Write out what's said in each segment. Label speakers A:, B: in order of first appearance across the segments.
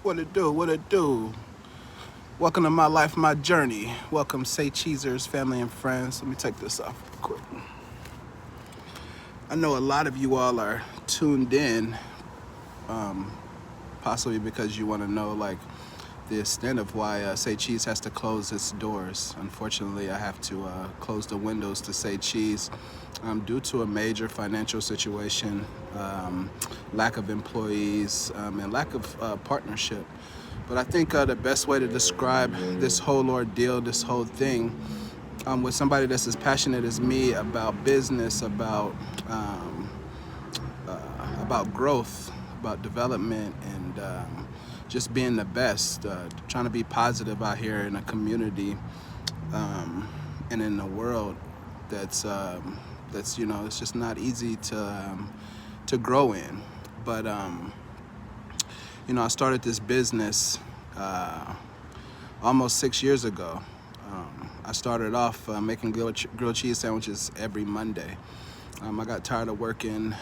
A: What it do? What it do? Welcome to my life, my journey. Welcome, Say Cheesers, family and friends. Let me take this off real quick. I know a lot of you all are tuned in, possibly because you want to know like the extent of why Say Cheese has to close its doors. Unfortunately, I have to close the windows to Say Cheese due to a major financial situation, lack of employees, and lack of partnership. But I think the best way to describe this whole ordeal, this whole thing, with somebody that's as passionate as me about business, about growth, about development, and just being the best, trying to be positive out here in a community and in the world that's it's just not easy to grow in. But I started this business almost 6 years ago. I started off making grilled cheese sandwiches every Monday. I got tired of working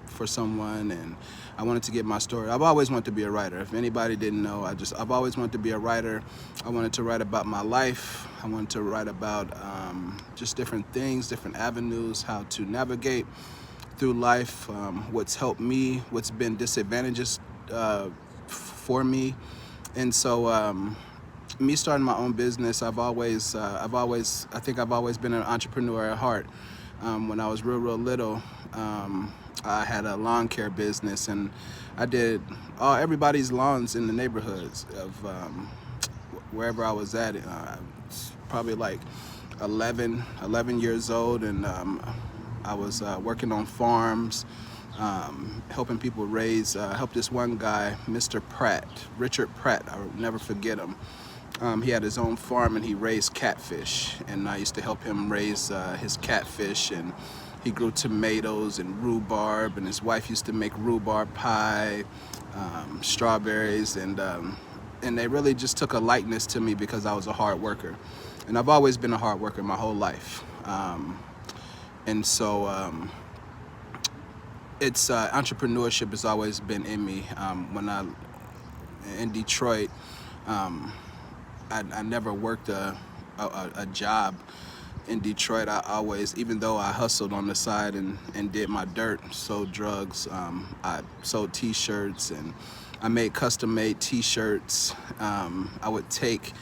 A: for someone, and I wanted to get my story. I've always wanted to be a writer. If anybody didn't know, I've always wanted to be a writer. I wanted to write about my life. I wanted to write about just different things, different avenues, how to navigate through life, what's helped me, what's been disadvantages for me. And so me starting my own business, I think I've always been an entrepreneur at heart. When I was real little, I had a lawn care business, and I did everybody's lawns in the neighborhoods of wherever I was at. Probably like 11 years old, and I was working on farms, helping people raise, helped this one guy, Mr. Pratt, Richard Pratt, I'll never forget him. He had his own farm and he raised catfish, and I used to help him raise his catfish, and he grew tomatoes and rhubarb, and his wife used to make rhubarb pie, strawberries, and they really just took a likeness to me because I was a hard worker. And I've always been a hard worker my whole life. And so it's entrepreneurship has always been in me. When I in Detroit, I never worked a job in Detroit. I always, even though I hustled on the side and did my dirt, sold drugs, I sold t-shirts, and I made custom-made t-shirts. I would take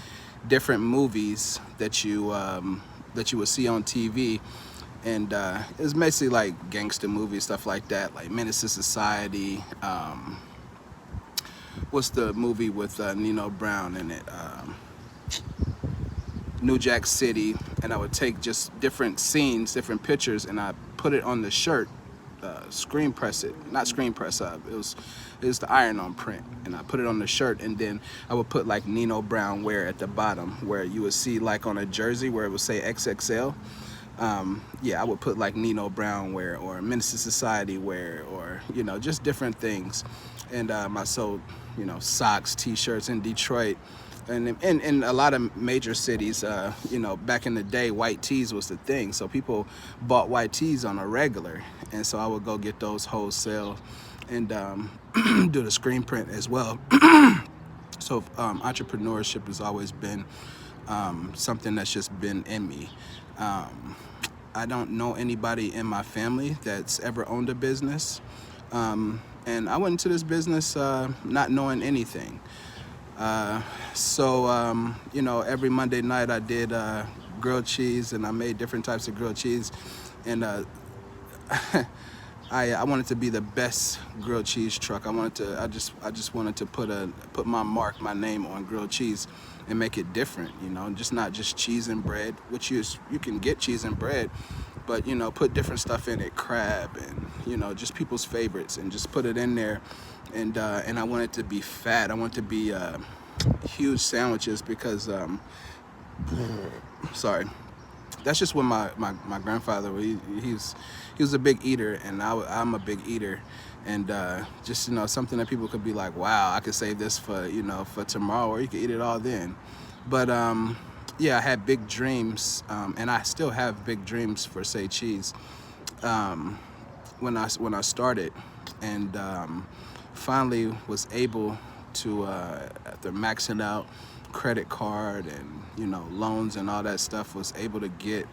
A: different movies that you would see on TV, and it was basically like gangster movies, stuff like that, like Menace to Society. What's the movie with Nino Brown in it? New Jack City. And I would take just different scenes, different pictures, and I put it on the shirt, screen press it, not screen press up. It was the iron-on print, and I put it on the shirt, and then I would put like Nino Brown wear at the bottom, where you would see like on a jersey where it would say XXL. Yeah, I would put like Nino Brown wear or Menace to Society wear, or just different things. And I sold socks, t-shirts in Detroit. And in a lot of major cities, back in the day, white tees was the thing. So people bought white tees on a regular. And so I would go get those wholesale and do the screen print as well. So entrepreneurship has always been something that's just been in me. I don't know anybody in my family that's ever owned a business. And I went into this business not knowing anything. Every Monday night I did grilled cheese, and I made different types of grilled cheese, and I wanted to be the best grilled cheese truck. I just wanted to put my mark, my name on grilled cheese, and make it different. Just not just cheese and bread, which you can get cheese and bread, but put different stuff in it, crab, and just people's favorites, and just put it in there. And I want it to be fat. I want it to be huge sandwiches because, sorry, that's just what my grandfather, he was a big eater, and I'm a big eater. And just something that people could be like, wow, I could save this for for tomorrow, or you could eat it all then. But yeah, I had big dreams, and I still have big dreams for Say Cheese. When I started, and finally was able to, after maxing out credit card and, loans and all that stuff, was able to get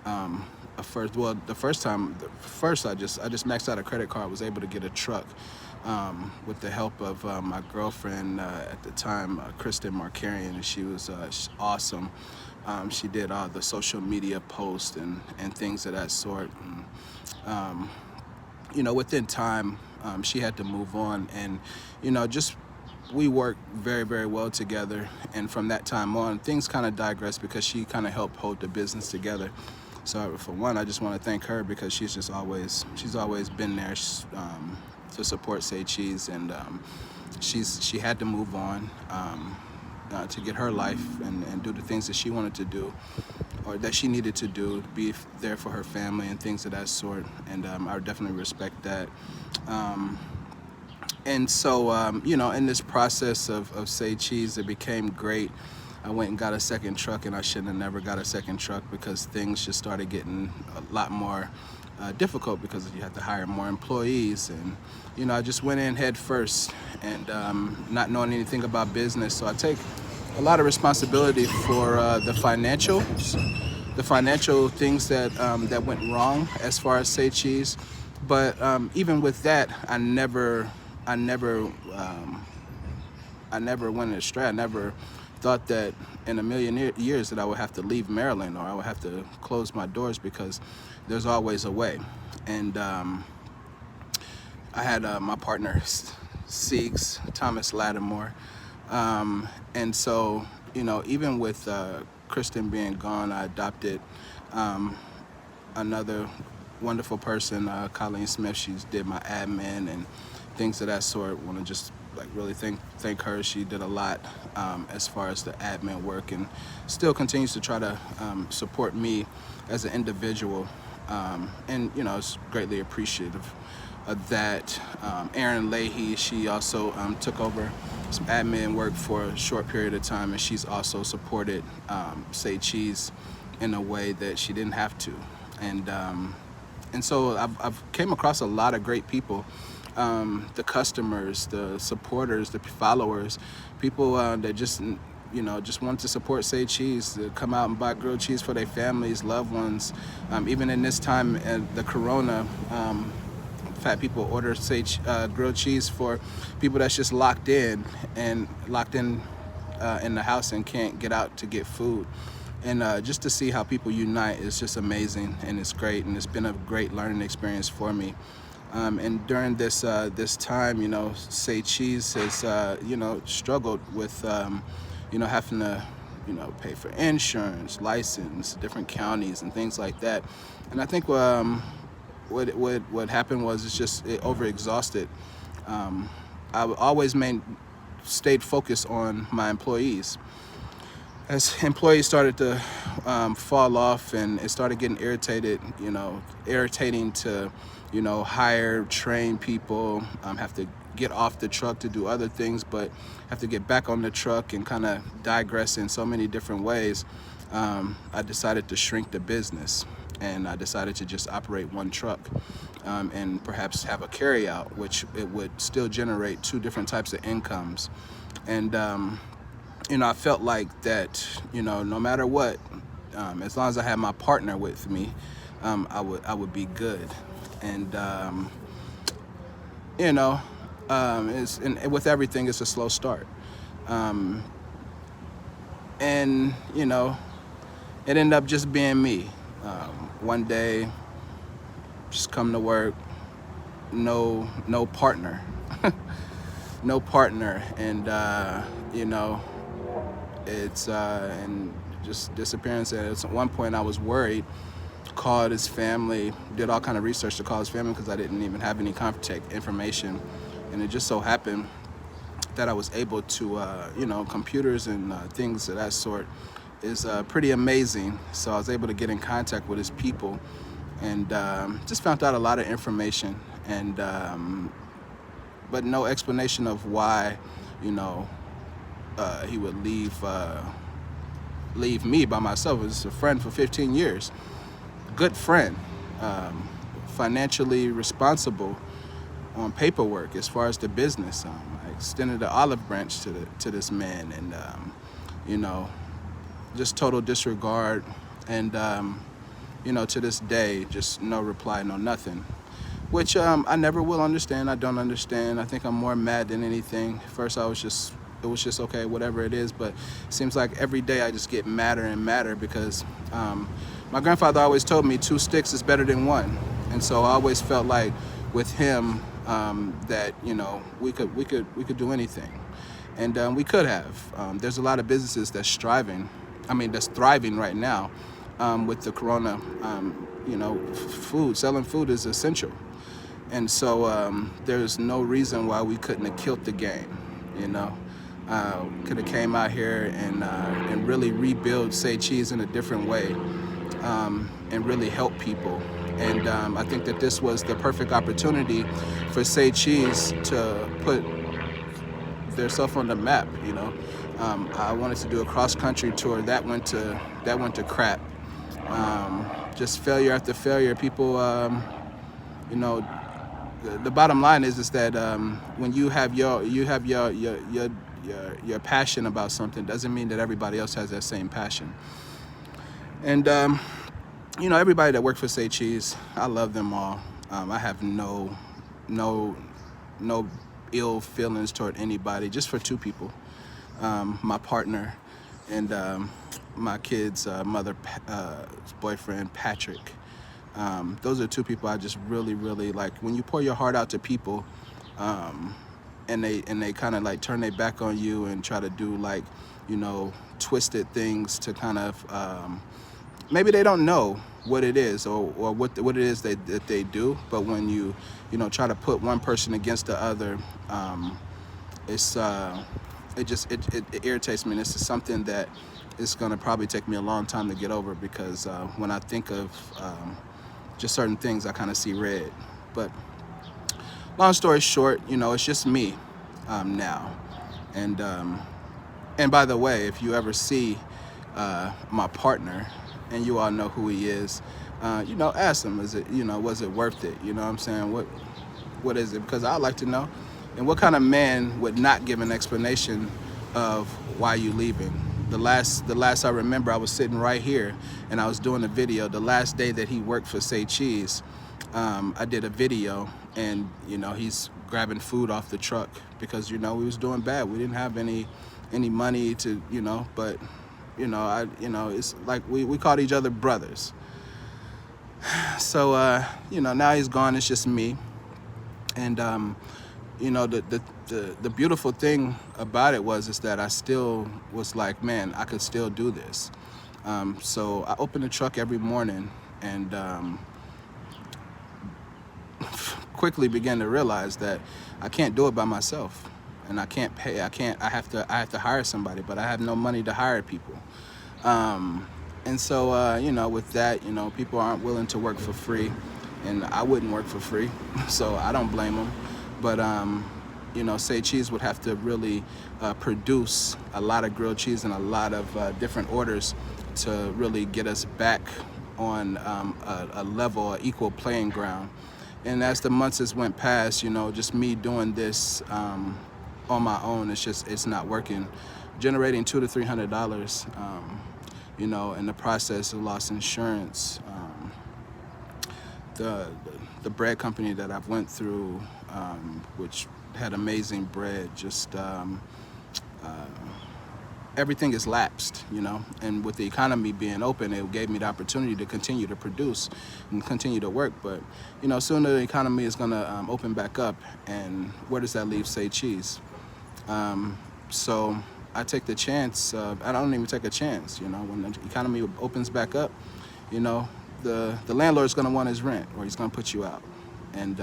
A: the first I just maxed out a credit card, was able to get a truck with the help of my girlfriend at the time, Kristen Markarian, and she was she's awesome. She did all the social media posts and things of that sort. And, within time, she had to move on, and just we worked very, very well together. And from that time on, things kind of digressed because she kind of helped hold the business together. So for one, I just want to thank her because she's always been there to support Say Cheese, and she had to move on to get her life and do the things that she wanted to do, or that she needed to do, to be there for her family and things of that sort. And I definitely respect that. And so, in this process of Say Cheese, it became great. I went and got a second truck, and I shouldn't have never got a second truck because things just started getting a lot more difficult because you have to hire more employees. And, I just went in head first and not knowing anything about business. So I take a lot of responsibility for the financial things that went wrong as far as Say Cheese. But even with that, I never went astray. I never thought that in a million years that I would have to leave Maryland or I would have to close my doors, because there's always a way. And I had my partner, Siegs, Thomas Lattimore. And so, even with Kristen being gone, I adopted another wonderful person, Colleen Smith. She did my admin and things of that sort. Want to just really thank her. She did a lot as far as the admin work, and still continues to try to support me as an individual. And it's greatly appreciative of that. Erin Leahy, she also took over some admin work for a short period of time, and she's also supported Say Cheese in a way that she didn't have to. And so I've came across a lot of great people. The customers, the supporters, the followers, people that just want to support Say Cheese, to come out and buy grilled cheese for their families, loved ones. Even in this time, the Corona, I've had people order grilled cheese for people that's just locked in in the house and can't get out to get food. And just to see how people unite is just amazing, and it's great, and it's been a great learning experience for me. And during this time, Say Cheese has struggled with having to pay for insurance, license, different counties and things like that. And I think what happened was it overexhausted. I always stayed focused on my employees. As employees started to fall off, and it started getting irritating to hire, train people, have to get off the truck to do other things, but have to get back on the truck and kind of digress in so many different ways. I decided to shrink the business, and I decided to just operate one truck and perhaps have a carryout, which it would still generate two different types of incomes. And I felt like that, no matter what, as long as I had my partner with me, I would be good. And with everything, it's a slow start. And it ended up just being me. One day, just come to work, no partner, no partner, and it's and just disappearance. And at one point, I was worried. Called his family, did all kind of research to call his family because I didn't even have any contact information, and it just so happened that I was able to, computers and things of that sort is pretty amazing. So I was able to get in contact with his people, and just found out a lot of information, and but no explanation of why, he would leave me by myself. It was a friend for 15 years. Good friend, financially responsible on paperwork as far as the business. extended the olive branch to this man, and you know, just total disregard, and you know, to this day, just no reply, no nothing. Which I never will understand. I don't understand. I think I'm more mad than anything. First, it was just okay, whatever it is. But it seems like every day I just get madder and madder because my grandfather always told me 2 sticks is better than 1, and so I always felt like with him that, you know, we could do anything, and we could have. There's a lot of businesses that's that's thriving right now with the corona. You know, selling food is essential. And so there's no reason why we couldn't have killed the game, you know. Could have came out here and really rebuild Say Cheese in a different way, and really help people. And I think that this was the perfect opportunity for Say Cheese to put themselves on the map, you know. I wanted to do a cross-country tour. That went to crap. Just failure after failure. People, you know, the bottom line is that when you have your passion about something, doesn't mean that everybody else has that same passion. And you know, everybody that worked for Say Cheese, I love them all. I have no ill feelings toward anybody, just for 2 people, my partner and my kid's boyfriend, Patrick. Those are 2 people I just really like. When you pour your heart out to people, and they kind of like turn their back on you and try to do, like, you know, twisted things to kind of maybe they don't know what it is or what it is that they do, but when you know, try to put one person against the other, it irritates me, and this is something that it's gonna probably take me a long time to get over, because when I think of just certain things, I kind of see red. But long story short, you know, it's just me now. And by the way, if you ever see my partner, and you all know who he is, you know, ask him, was it worth it? You know what I'm saying? What is it? Because I'd like to know. And what kind of man would not give an explanation of why you leaving? The last I remember, I was sitting right here and I was doing a video. The last day that he worked for Say Cheese, I did a video, and, you know, he's grabbing food off the truck because, you know, we was doing bad. We didn't have any money to, you know, but, you know, it's like we called each other brothers. So, you know, now he's gone. It's just me. And, you know, the beautiful thing about it is that I still was like, man, I could still do this. So I open the truck every morning and quickly began to realize that I can't do it by myself, and I can't pay. I have to hire somebody, but I have no money to hire people. And so, you know, with that, you know, people aren't willing to work for free, and I wouldn't work for free, so I don't blame them. But, you know, Say Cheese would have to really produce a lot of grilled cheese and a lot of different orders to really get us back on a level, an equal playing ground. And as the months has went past, you know, just me doing this on my own, it's not working. Generating $200 to $300, you know, in the process, I lost insurance. The bread company that I've went through, which had amazing bread, just everything is lapsed, you know. And with the economy being open, it gave me the opportunity to continue to produce and continue to work. But, you know, soon the economy is gonna open back up, and where does that leave Say Cheese? So I take the chance. I don't even take a chance, you know. When the economy opens back up, you know, the landlord's gonna want his rent, or he's gonna put you out. And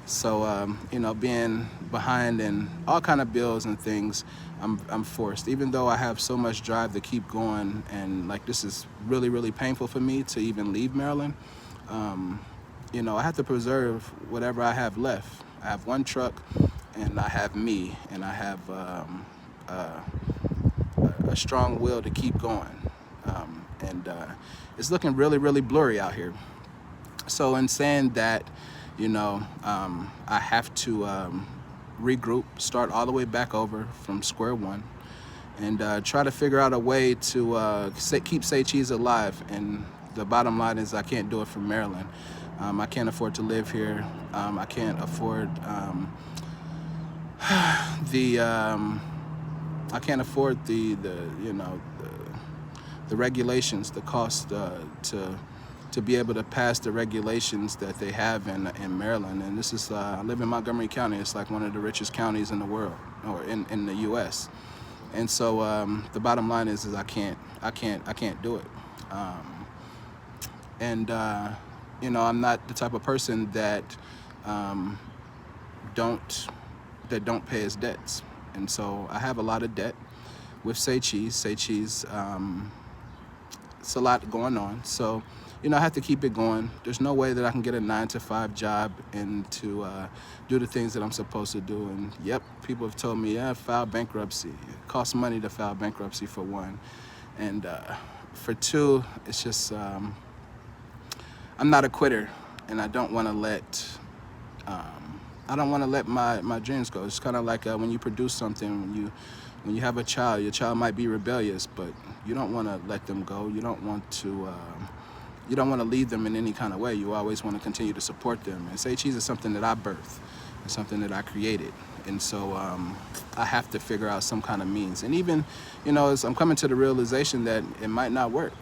A: so you know, being behind in all kind of bills and things, I'm forced. Even though I have so much drive to keep going, and like this is really painful for me to even leave Maryland. You know, I have to preserve whatever I have left. I have one truck, and I have me, and I have a strong will to keep going. And it's looking really blurry out here. So in saying that, you know, I have to regroup, start all the way back over from square one, and try to figure out a way to keep Say Cheese alive. And the bottom line is I can't do it from Maryland. I can't afford to live here. I can't afford I can't afford the regulations, the cost to be able to pass the regulations that they have in Maryland. And this is I live in Montgomery County. It's like one of the richest counties in the world, or in the U.S. And so the bottom line is I can't do it. I'm not the type of person that don't pay his debts. And so I have a lot of debt with Say Cheese. Say Cheese, it's a lot going on. So, I have to keep it going. There's no way that I can get a 9-to-5 job and to do the things that I'm supposed to do. And yep, people have told me, file bankruptcy. It costs money to file bankruptcy, for one. And for two, it's just, I'm not a quitter, and I don't want to let my dreams go. It's kind of like when you produce something, when you have a child, your child might be rebellious, but you don't want to let them go. You don't want to leave them in any kind of way. You always want to continue to support them. And Say Cheese is something that I birthed. It's something that I created. And so I have to figure out some kind of means. And even, as I'm coming to the realization that it might not work.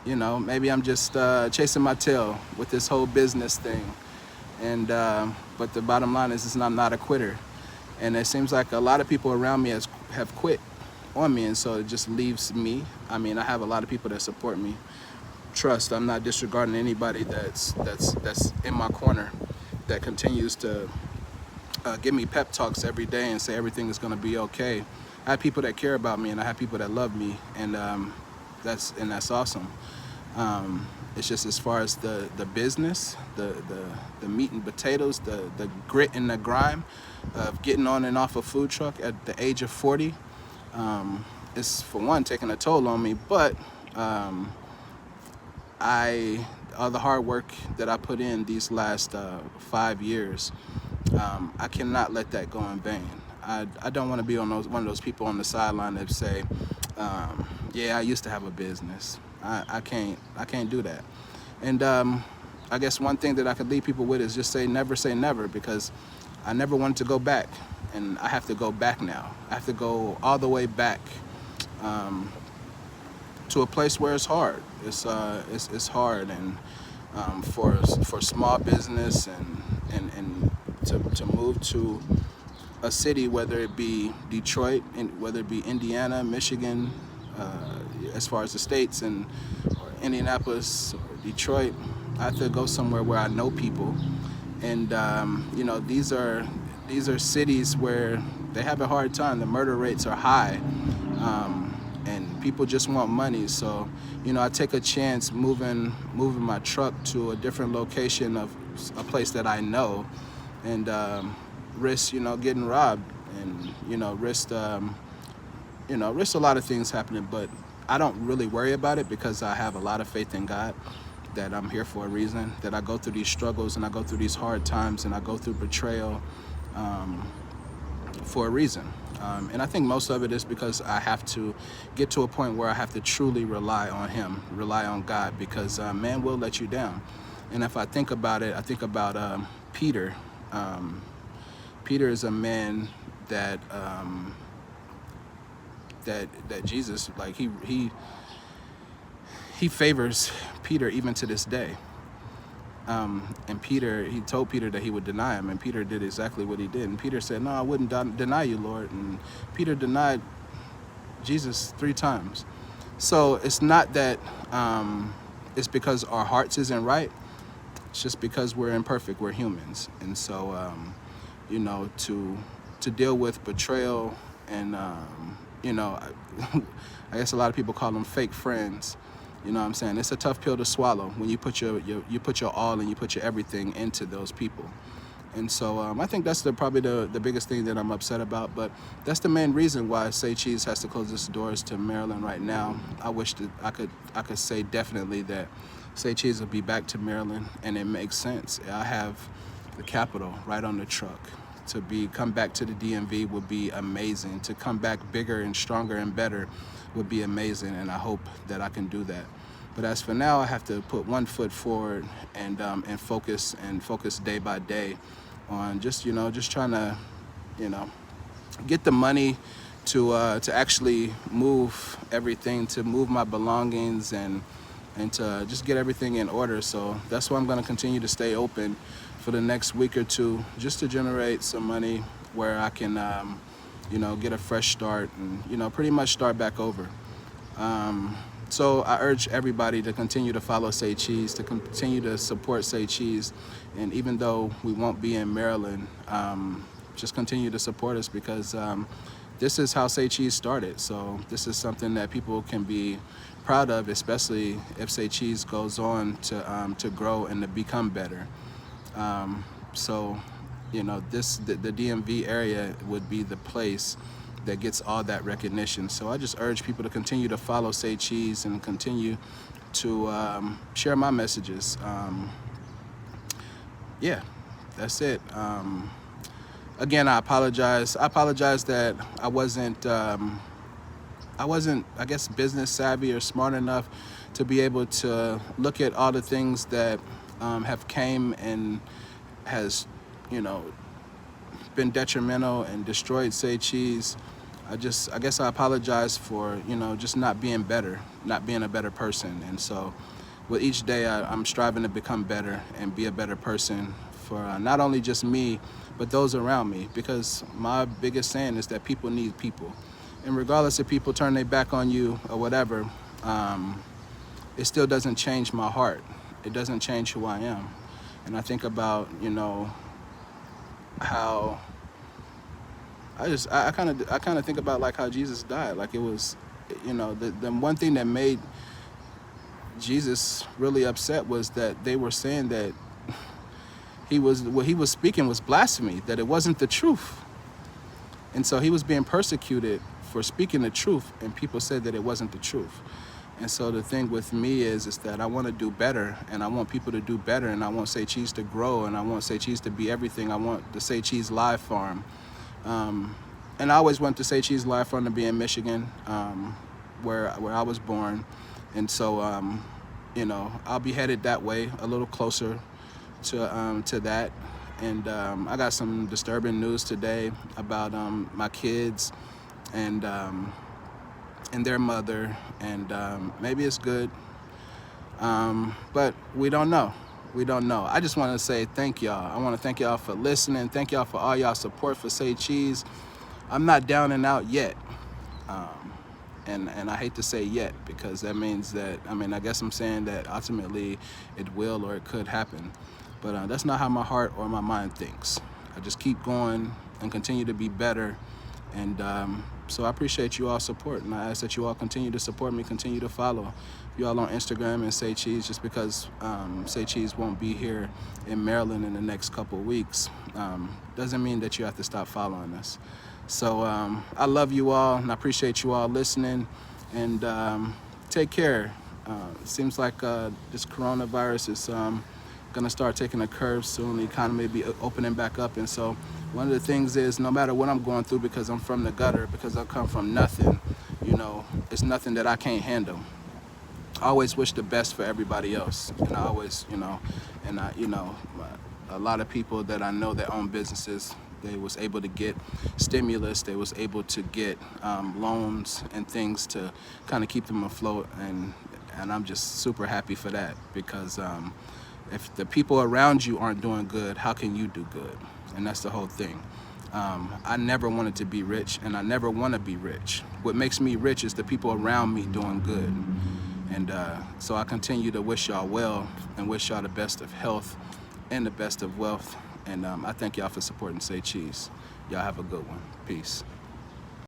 A: Maybe I'm just chasing my tail with this whole business thing. And but the bottom line is I'm not a quitter. And it seems like a lot of people around me have quit on me, and so it just leaves me. I mean, I have a lot of people that support me. Trust, I'm not disregarding anybody that's in my corner, that continues to give me pep talks every day and say everything is going to be okay. I have people that care about me, and I have people that love me, and that's awesome. It's just as far as the business, the meat and potatoes, the grit and the grime of getting on and off a food truck at the age of 40, it's, for one, taking a toll on me, but all the hard work that I put in these last 5 years, I cannot let that go in vain. I don't want to be one of those people on the sideline that say, yeah, I used to have a business. I can't do that. And I guess one thing that I could leave people with is just say never, because I never wanted to go back, and I have to go back now. I have to go all the way back to a place where it's hard. It's hard, and for small business and to move to a city, whether it be Detroit, whether it be Indiana, Michigan, as far as the states, or Indianapolis or Detroit, I have to go somewhere where I know people. And these are cities where they have a hard time. The murder rates are high, and people just want money. So I take a chance moving my truck to a different location of a place that I know, and risk getting robbed, and risk a lot of things happening. But I don't really worry about it, because I have a lot of faith in God, that I'm here for a reason, that I go through these struggles and I go through these hard times and I go through betrayal for a reason. And I think most of it is because I have to get to a point where I have to truly rely on Him, rely on God, because man will let you down. And if I think about it, I think about Peter. Peter is a man that Jesus, like, he favors Peter even to this day. And Peter, he told Peter that he would deny him, and Peter did exactly what he did. And Peter said, "No, I wouldn't deny you, Lord." And Peter denied Jesus 3 times. So it's not that it's because our hearts isn't right. It's just because we're imperfect. We're humans. And so, to deal with betrayal and, I guess a lot of people call them fake friends. You know what I'm saying? It's a tough pill to swallow when you put your all and you put your everything into those people. And so I think that's probably the biggest thing that I'm upset about. But that's the main reason why Say Cheese has to close its doors to Maryland right now. I wish that I could say definitely that Say Cheese will be back to Maryland, and it makes sense. I have the capital right on the truck. To come back to the DMV would be amazing. To come back bigger and stronger and better would be amazing, and I hope that I can do that. But as for now, I have to put one foot forward and focus day by day on just trying to get the money to actually move everything, to move my belongings and to just get everything in order. So that's why I'm going to continue to stay open for the next week or two, just to generate some money where I can get a fresh start and pretty much start back over. So I urge everybody to continue to follow Say Cheese, to continue to support Say Cheese, and even though we won't be in Maryland, just continue to support us, because this is how Say Cheese started. So this is something that people can be proud of, especially if Say Cheese goes on to grow and to become better. So the DMV area would be the place that gets all that recognition. So I just urge people to continue to follow Say Cheese and continue to share my messages. Yeah, that's it. Again, I apologize. I apologize that I wasn't, I guess, business savvy or smart enough to be able to look at all the things that have came and has, been detrimental and destroyed Say Cheese. I guess I apologize for, just not being better, not being a better person. And so with each day, I'm striving to become better and be a better person for not only just me, but those around me, because my biggest saying is that people need people. And regardless if people turn their back on you or whatever, it still doesn't change my heart. It doesn't change who I am. And I think about, how I kind of think about like how Jesus died. Like it was, the one thing that made Jesus really upset was that they were saying that what he was speaking was blasphemy, that it wasn't the truth. And so he was being persecuted for speaking the truth, and people said that it wasn't the truth. And so the thing with me is that I want to do better, and I want people to do better, and I want Say Cheese to grow, and I want Say Cheese to be everything. I want the Say Cheese Live Farm. And I always want the Say Cheese Live Farm to be in Michigan, where I was born. And so, I'll be headed that way, a little closer to that. And I got some disturbing news today about my kids and their mother, and maybe it's good, but we don't know. We don't know. I just want to say thank y'all. I want to thank y'all for listening. Thank y'all for all y'all support for Say Cheese. I'm not down and out yet, and I hate to say yet, because that means that, I guess I'm saying that ultimately it will or it could happen, but that's not how my heart or my mind thinks. I just keep going and continue to be better. And so I appreciate you all support, and I ask that you all continue to support me, continue to follow you all on Instagram and Say Cheese. Just because Say Cheese won't be here in Maryland in the next couple of weeks doesn't mean that you have to stop following us. So I love you all, and I appreciate you all listening, and take care. It seems like this coronavirus is gonna start taking a curve soon. The economy will be opening back up, and so one of the things is, no matter what I'm going through, because I'm from the gutter, because I come from nothing, it's nothing that I can't handle. I always wish the best for everybody else, and I always, a lot of people that I know that own businesses, they was able to get stimulus, they was able to get loans and things to kind of keep them afloat, and I'm just super happy for that, because if the people around you aren't doing good, how can you do good? And that's the whole thing. I never wanted to be rich, and I never want to be rich. What makes me rich is the people around me doing good. And so I continue to wish y'all well, and wish y'all the best of health and the best of wealth. And I thank y'all for supporting Say Cheese. Y'all have a good one. Peace.